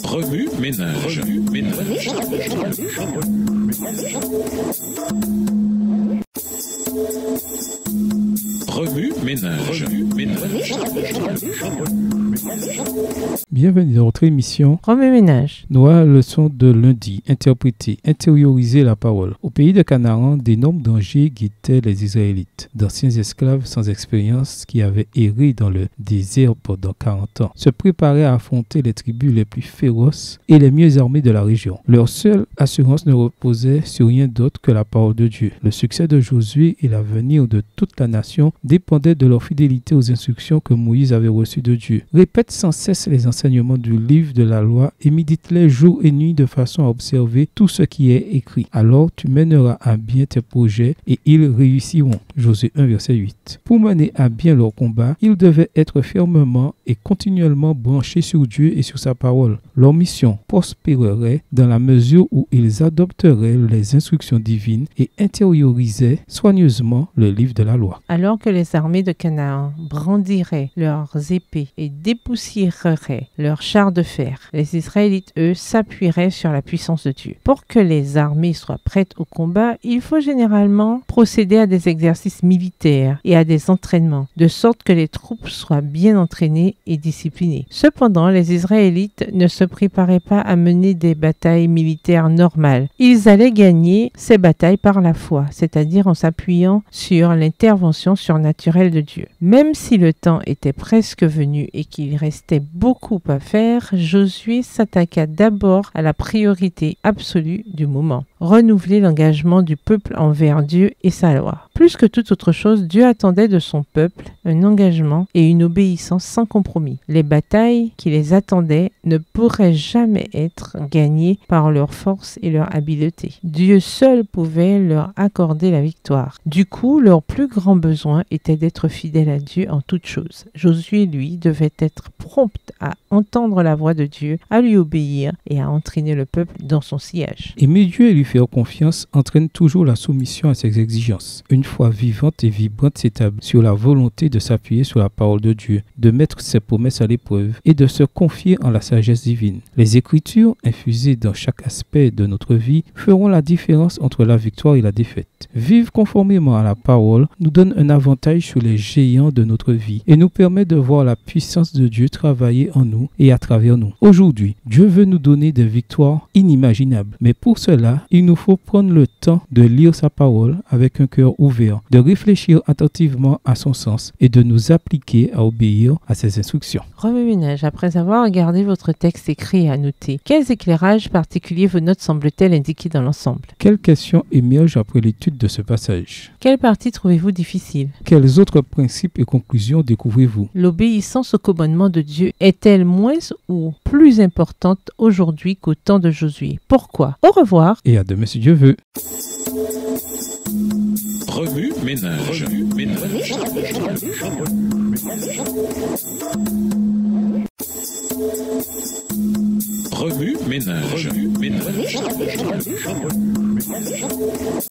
Remue ménage. Remue ménage. Bienvenue dans notre émission Remue ménage. Nouvelle leçon de lundi. Interpréter, intérioriser la parole. Au pays de Canaan, d'énormes dangers guettaient les Israélites, d'anciens esclaves sans expérience qui avaient erré dans le désert pendant 40 ans, se préparaient à affronter les tribus les plus féroces et les mieux armées de la région. Leur seule assurance ne reposait sur rien d'autre que la parole de Dieu. Le succès de Josué et l'avenir de toute la nation dépendaient de leur fidélité aux instructions que Moïse avait reçues de Dieu. Répète sans cesse les enseignements du livre de la loi et médite-les jour et nuit de façon à observer tout ce qui est écrit. Alors tu mèneras à bien tes projets et ils réussiront. Josué 1 verset 8. Pour mener à bien leur combat, ils devaient être fermement et continuellement branchés sur Dieu et sur sa parole. Leur mission prospérerait dans la mesure où ils adopteraient les instructions divines et intériorisaient soigneusement le livre de la loi. Alors que les armées de Canaan brandiraient leurs épées et dépoussiéreraient leurs chars de fer, les Israélites, eux, s'appuieraient sur la puissance de Dieu. Pour que les armées soient prêtes au combat, il faut généralement procéder à des exercices militaires et à des entraînements, de sorte que les troupes soient bien entraînées et disciplinées. Cependant, les Israélites ne se préparaient pas à mener des batailles militaires normales. Ils allaient gagner ces batailles par la foi, c'est-à-dire en s'appuyant sur l'intervention surnaturelle de Dieu. Même si le temps était presque venu et qu'il restait beaucoup à faire, Josué s'attaqua d'abord à la priorité absolue du moment: renouveler l'engagement du peuple envers Dieu et sa loi. Plus que toute autre chose, Dieu attendait de son peuple un engagement et une obéissance sans compromis. Les batailles qui les attendaient ne pourraient jamais être gagnées par leur force et leur habileté. Dieu seul pouvait leur accorder la victoire. Du coup, leur plus grand besoin était d'être fidèles à Dieu en toutes choses. Josué, lui, devait être prompt à entendre la voix de Dieu, à lui obéir et à entraîner le peuple dans son sillage. Aimer Dieu et lui faire confiance entraîne toujours la soumission à ses exigences. Une foi vivante et vibrante s'établit sur la volonté de s'appuyer sur la parole de Dieu, de mettre ses promesses à l'épreuve et de se confier en la sagesse divine. Les Écritures, infusées dans chaque aspect de notre vie, feront la différence entre la victoire et la défaite. Vivre conformément à la parole nous donne un avantage sur les géants de notre vie et nous permet de voir la puissance de Dieu travailler en nous et à travers nous. Aujourd'hui, Dieu veut nous donner des victoires inimaginables, mais pour cela, il nous faut prendre le temps de lire sa parole avec un cœur ouvert, de réfléchir attentivement à son sens et de nous appliquer à obéir à ses instructions. Remue ménage, après avoir regardé votre texte écrit et annoté, quels éclairages particuliers vos notes semblent-elles indiquer dans l'ensemble? Quelles questions émergent après l'étude de ce passage? Quelle partie trouvez-vous difficile? Quels autres principes et conclusions découvrez-vous? L'obéissance au commandement de Dieu est-elle moins ou plus importante aujourd'hui qu'au temps de Josué? Pourquoi? Au revoir. Et à demain si Dieu veut. Remue ménage. Remue ménage.